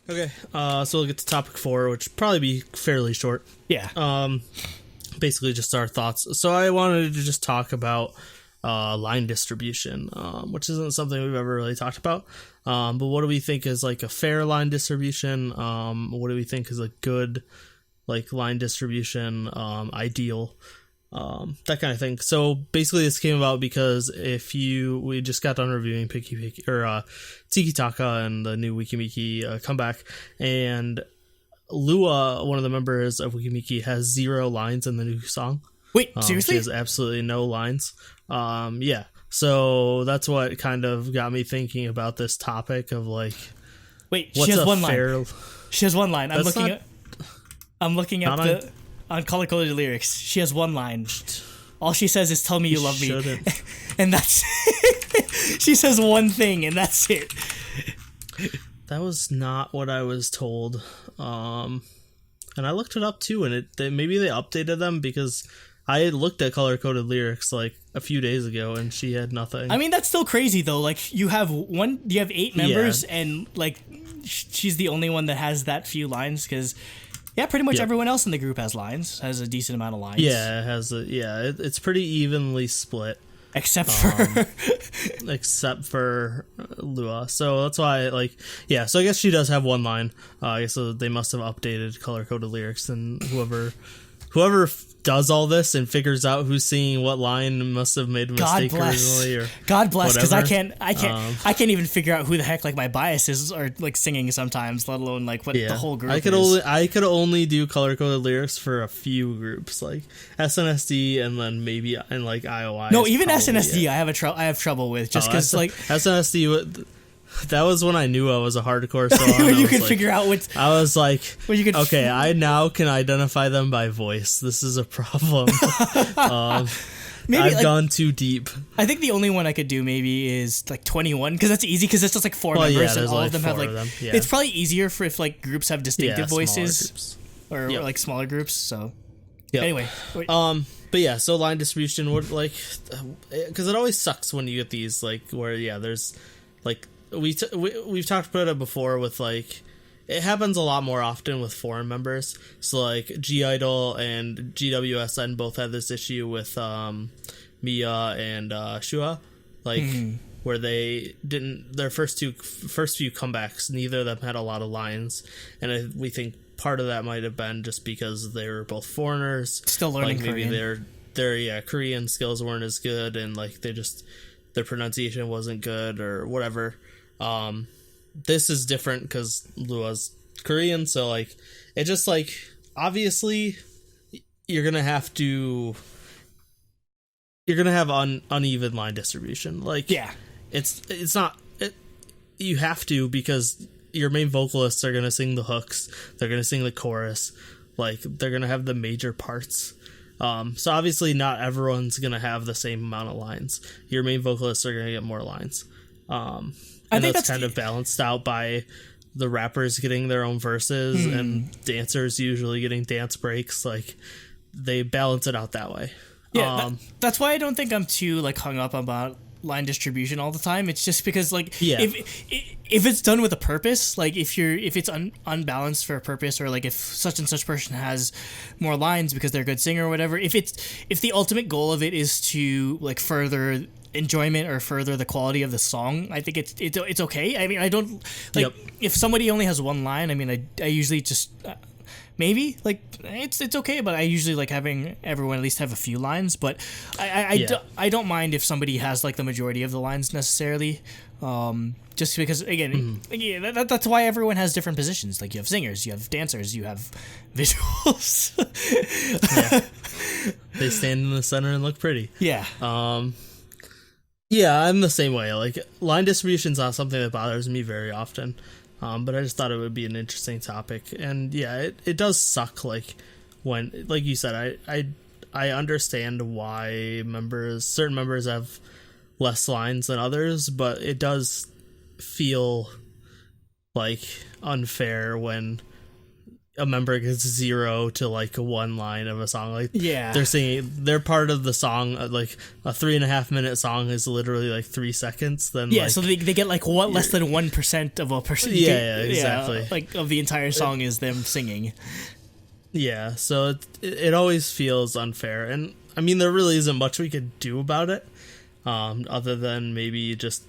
Okay, so we'll get to topic 4, which will probably be fairly short. Yeah. Basically just our thoughts. So I wanted to just talk about line distribution, which isn't something we've ever really talked about. But what do we think is like a fair line distribution? What do we think is a good like line distribution, ideal, that kind of thing. So basically this came about because we just got done reviewing Tiki Taka and the new Wikimiki comeback, and Lua, one of the members of Wikimiki, has 0 lines in the new song. Wait, seriously? She has absolutely no lines. Yeah. So that's what kind of got Wait, about this topic of like, she has one line. She has one line. I'm looking up on Color Coded Lyrics. She has one line. All she says is "Tell me you love me," and that's she says one thing, and that's it. That was not what I was told, and I looked it up too, and maybe they updated them because I had looked at Color Coded Lyrics like a few days ago, and she had nothing. I mean, that's still crazy though. Like you have 8 members, and like she's the only one that has that few lines because. Yeah, pretty much everyone else in the group has a decent amount of lines. Yeah, it has it's pretty evenly split. Except for Lua. So that's why, so I guess she does have one line. I guess they must have updated Color-Coded Lyrics, and whoever does all this and figures out who's singing what line must have made a mistake originally. Or God bless, because I can't even figure out who the heck like my biases are like singing sometimes, let alone like what the whole group I could only do Color-Coded Lyrics for a few groups, like SNSD and then maybe and like IOI. No, even SNSD I have trouble with just because like SNSD. That was when I knew I was a hardcore song. When you could figure out what... I was like, okay, I now can identify them by voice. This is a problem. Maybe I've gone too deep. I think the only one I could do maybe is like 21, because that's easy, because it's just like 4 members, and all of them have like... It's probably easier for if like groups have distinctive voices. Or like smaller groups, so... Anyway. But yeah, so line distribution would like... Because it always sucks when you get these like where, there's like... We've talked about it before with like it happens a lot more often with foreign members. So like G Idol and GWSN both had this issue with Mia and Shua, like where they didn't their first few comebacks, neither of them had a lot of lines, and we think part of that might have been just because they were both foreigners, still learning maybe Korean. their Korean skills weren't as good, and like their pronunciation wasn't good or whatever. This is different because Lua's Korean, so like it just like obviously you're gonna have uneven line distribution. Like it's not you have to, because your main vocalists are gonna sing the hooks, they're gonna sing the chorus, like they're gonna have the major parts. So obviously not everyone's gonna have the same amount of lines. Your main vocalists are gonna get more lines. I think that's kind of balanced out by the rappers getting their own verses and dancers usually getting dance breaks. Like they balance it out that way. Yeah, that's why I don't think I'm too like hung up about line distribution all the time. It's just because like if it's done with a purpose, like if it's unbalanced for a purpose, or like if such and such person has more lines because they're a good singer or whatever, if the ultimate goal of it is to like further enjoyment or further the quality of the song, I think it's okay. I mean, I don't like if somebody only has one line. I mean, I usually just maybe like it's okay, but I usually like having everyone at least have a few lines. But I don't mind if somebody has like the majority of the lines necessarily. Just because again, that's why everyone has different positions. Like you have singers, you have dancers, you have visuals. They stand in the center and look pretty. Yeah, I'm the same way. Like line distribution's not something that bothers me very often, but I just thought it would be an interesting topic. And it does suck. Like when, like you said, I understand why certain members have less lines than others, but it does feel like unfair when a member gets 0 to like 1 line of a song. Like yeah, they're singing, they're part of the song. Like a 3.5 minute song is literally like 3 seconds. Then yeah, like, so they get like what less than 1% of a person. Yeah, exactly. Yeah, like of the entire song is them singing. Yeah, so it always feels unfair, and I mean there really isn't much we could do about it, other than maybe just.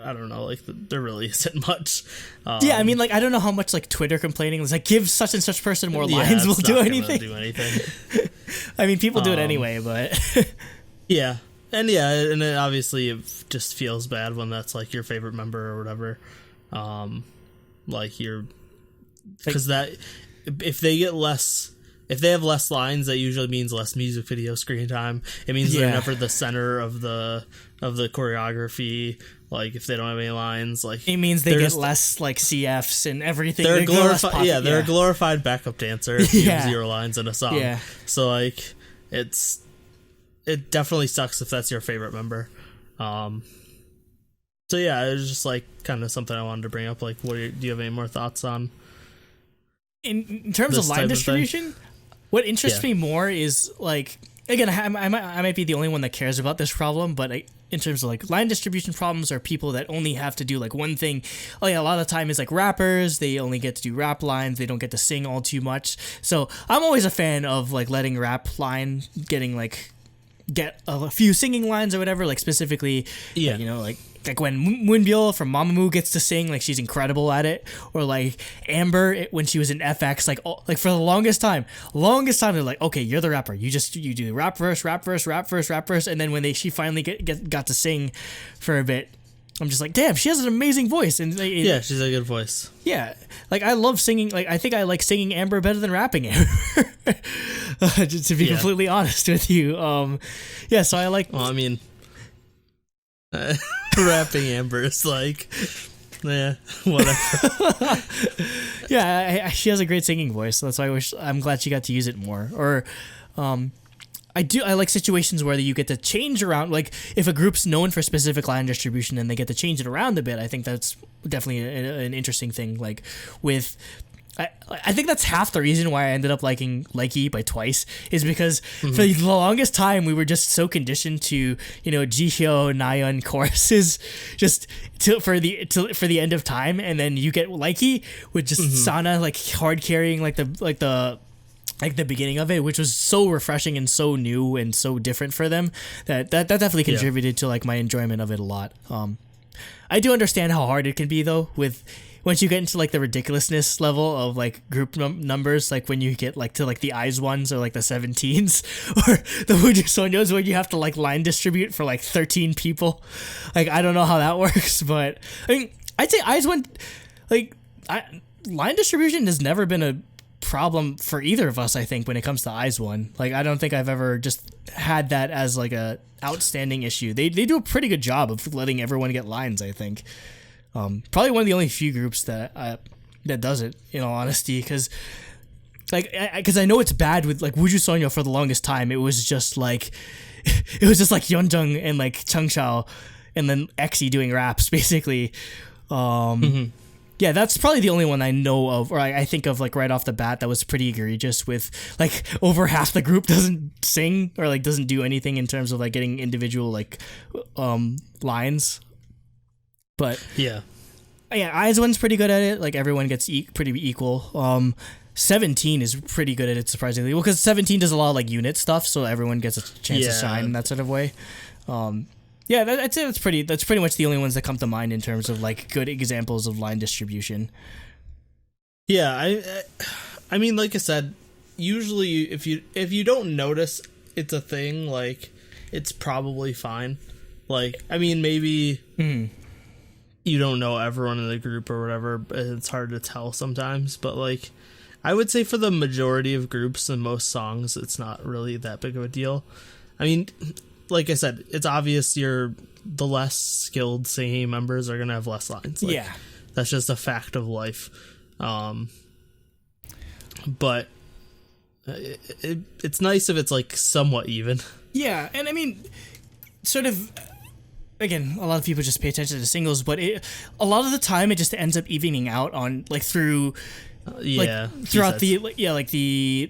I don't know, like, there really isn't much. Yeah, I mean, like, I don't know how much, like, Twitter complaining was like, give such and such person more lines, will do anything. I mean, people do it anyway, but... yeah, and it obviously it just feels bad when that's, like, your favorite member or whatever. Like, you're... Because that... If they get less... If they have less lines, that usually means less music video screen time. It means they're never the center of the choreography. Like, if they don't have any lines, like... It means they get less, like, CFs and everything. They're glorified, they're a glorified backup dancer if you have 0 lines in a song. Yeah. So, like, it definitely sucks if that's your favorite member. So, yeah, it was just, like, kind of something I wanted to bring up. Like, do you have any more thoughts on... In terms of line distribution, what interests me more is, like... Again, I might be the only one that cares about this problem, but in terms of like line distribution problems or people that only have to do like one thing, a lot of the time is like rappers, they only get to do rap lines, they don't get to sing all too much. So I'm always a fan of like letting rap line get a few singing lines or whatever, like specifically, like when Moonbyul from Mamamoo gets to sing, like she's incredible at it, or like Amber when she was in FX, like for the longest time they're like, okay, you're the rapper, you do rap verse, and then when she finally got to sing for a bit, I'm just like, damn, she has an amazing voice, and she's a good voice. Yeah, like I love singing. Like I think I like singing Amber better than rapping Amber. Just to be completely honest with you, so I like. Well, I mean. Rapping Amber is like, whatever. She has a great singing voice, so that's why I'm glad she got to use it more. Or, I like situations where you get to change around. Like if a group's known for specific line distribution and they get to change it around a bit, I think that's definitely an interesting thing. Like with. I think that's half the reason why I ended up liking Likey by Twice is because for the longest time we were just so conditioned to Jihyo Nayeon choruses just for the end of time, and then you get Likey with just Sana like hard carrying like the beginning of it, which was so refreshing and so new and so different for them that definitely contributed to like my enjoyment of it a lot. I do understand how hard it can be though with. Once you get into like the ridiculousness level of like group numbers, like when you get like to like the eyes ones or like the 17s or the Woju Sonyos where you have to like line distribute for like 13 people. Like I don't know how that works, but I mean I'd say eyes one line distribution has never been a problem for either of us. I think when it comes to eyes one, like I don't think I've ever just had that as like a outstanding issue. They do a pretty good job of letting everyone get lines, I think. Probably one of the only few groups that does it, in all honesty, because I know it's bad with like Woju Sonyo. For the longest time it was just like Yeonjung and like Changshao and then Exy doing raps basically. Yeah, that's probably the only one I know of, or I think of like right off the bat that was pretty egregious, with like over half the group doesn't sing or like doesn't do anything in terms of like getting individual like lines. But eyes one's pretty good at it. Like everyone gets pretty equal. 17 is pretty good at it, surprisingly. Well, because 17 does a lot of like unit stuff, so everyone gets a chance to shine in that sort of way. I'd say that's pretty much the only ones that come to mind in terms of like good examples of line distribution. Yeah, I mean, like I said, usually if you don't notice it's a thing, like it's probably fine. Like, I mean, maybe. You don't know everyone in the group or whatever, but it's hard to tell sometimes. But like, I would say for the majority of groups and most songs, it's not really that big of a deal. I mean, like I said, it's obvious the less skilled singing members are gonna have less lines. Like, that's just a fact of life. But it's nice if it's like somewhat even. Yeah, and I mean, sort of. Again, a lot of people just pay attention to singles, but a lot of the time it just ends up evening out on like through throughout the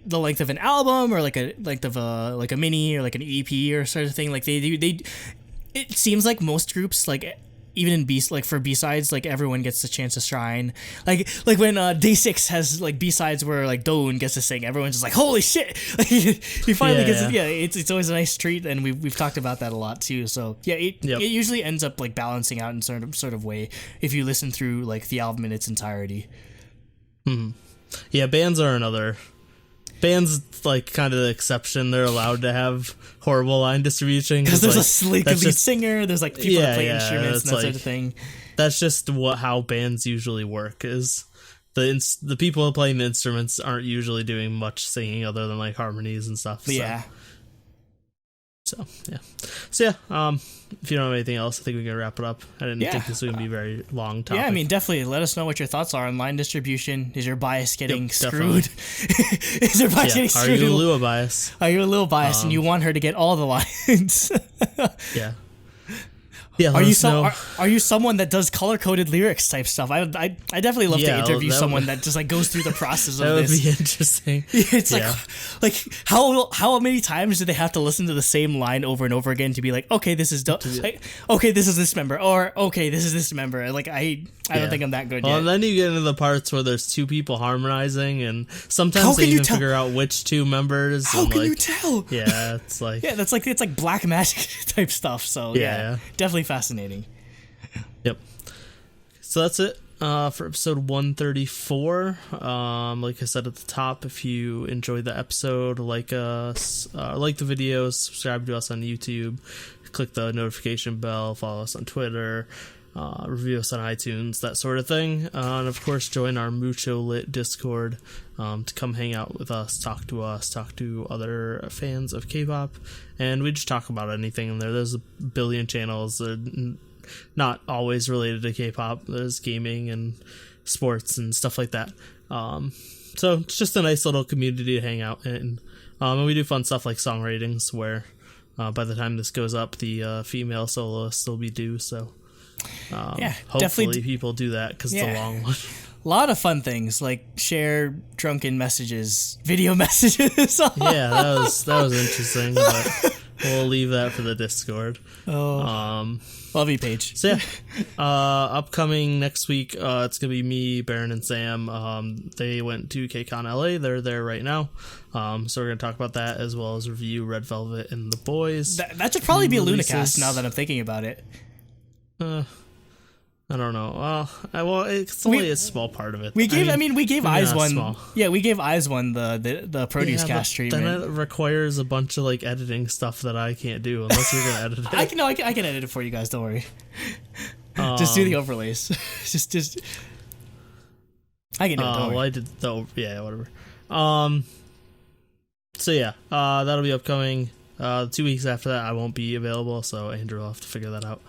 length of an album, or like a length of a mini, or like an EP or sort of thing. Like they it seems like most groups, like even in for B-sides, like everyone gets a chance to shine. Like when Day 6 has like B-sides where like Doan gets to sing, everyone's just like, holy shit. Like he finally gets it's always a nice treat, and we've talked about that a lot too. So it usually ends up like balancing out in sort of way if you listen through like the album in its entirety. Yeah, bands are another. Bands, like, kind of the exception. They're allowed to have horrible line distribution. Because there's a lead singer, there's, like, people that play instruments and that sort of thing. That's just how bands usually work, is the people playing the instruments aren't usually doing much singing other than, like, harmonies and stuff. So, if you don't have anything else, I think we can wrap it up. I didn't think this was going to be a very long topic. Yeah, I mean, definitely let us know what your thoughts are on line distribution. Is your bias getting screwed? Is your bias getting screwed? Are you a Lua bias? Are you a little biased and you want her to get all the lines? Yeah, are you someone that does color-coded lyrics type stuff? I definitely love to interview someone that just like goes through the process of this. That would be interesting. It's like how many times do they have to listen to the same line over and over again to be like, okay, this is okay, this is this member, or okay, this is this member. Like I don't think I'm that good yet. And then you get into the parts where there's two people harmonizing, and sometimes they even figure out which two members. How can you tell? Yeah, it's like it's like black magic type stuff. So definitely fascinating. Yep. So that's it for episode 134. Like I said at the top, if you enjoyed the episode, like us, like the videos, subscribe to us on YouTube, click the notification bell, follow us on Twitter, review us on iTunes, that sort of thing. And of course, join our Mucho Lit Discord to come hang out with us, talk to other fans of K-pop, and we just talk about anything in there. There's a billion channels, not always related to K-pop. There's gaming and sports and stuff like that. So it's just a nice little community to hang out in. And we do fun stuff like song ratings, where by the time this goes up, the female soloists will be due. So hopefully people do that, because it's a long one. A lot of fun things, like share drunken messages, video messages. That was interesting, but we'll leave that for the Discord. Love you, Paige. So upcoming next week, it's gonna be me, Baron, and Sam. They went to KCON LA. They're there right now. So we're gonna talk about that, as well as review Red Velvet and the Boys. That should probably be a Lunacast, now that I'm thinking about it. I don't know. Well, it's only a small part of it. We gave Eyes One. Small. Yeah, we gave Eyes One the produce cast treatment. Then it requires a bunch of like editing stuff that I can't do unless you're gonna edit it. I can edit it for you guys. Don't worry. Just do the overlays. just. I can do it. Well, I did the whatever. So yeah, that'll be upcoming. 2 weeks after that, I won't be available, so Andrew will have to figure that out.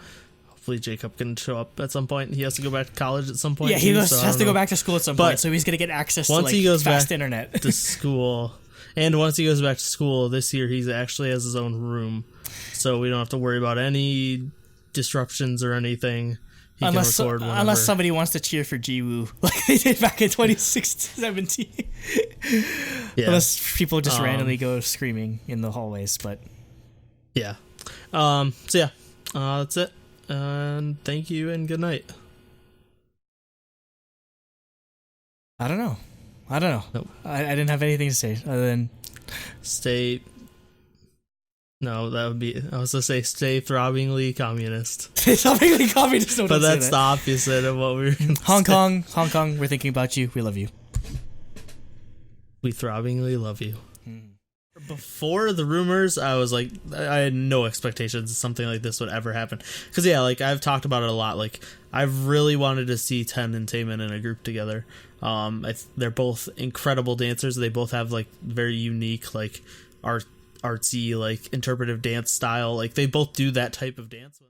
Hopefully Jacob can show up at some point. He has to go back to college at some point. Yeah, he has to go back to school at some point, so he's going to get access to like, fast internet. To school. And once he goes back to school this year, he actually has his own room. So we don't have to worry about any disruptions or anything. He unless somebody wants to cheer for Jiwoo like they did back in 2017. Yeah. Unless people just randomly go screaming in the hallways, but... Yeah. That's it. And thank you and good night. I don't know. Nope. I didn't have anything to say other than stay. No, that would be. I was gonna say stay throbbingly communist. Stay throbbingly communist. But that's the opposite of what we were. Hong Kong. We're thinking about you. We love you. We throbbingly love you. Before the rumors, I was like, I had no expectations something like this would ever happen. Because, like, I've talked about it a lot. Like, I've really wanted to see Ten and Taemin in a group together. They're both incredible dancers. They both have, like, very unique, like, artsy, like, interpretive dance style. Like, they both do that type of dance.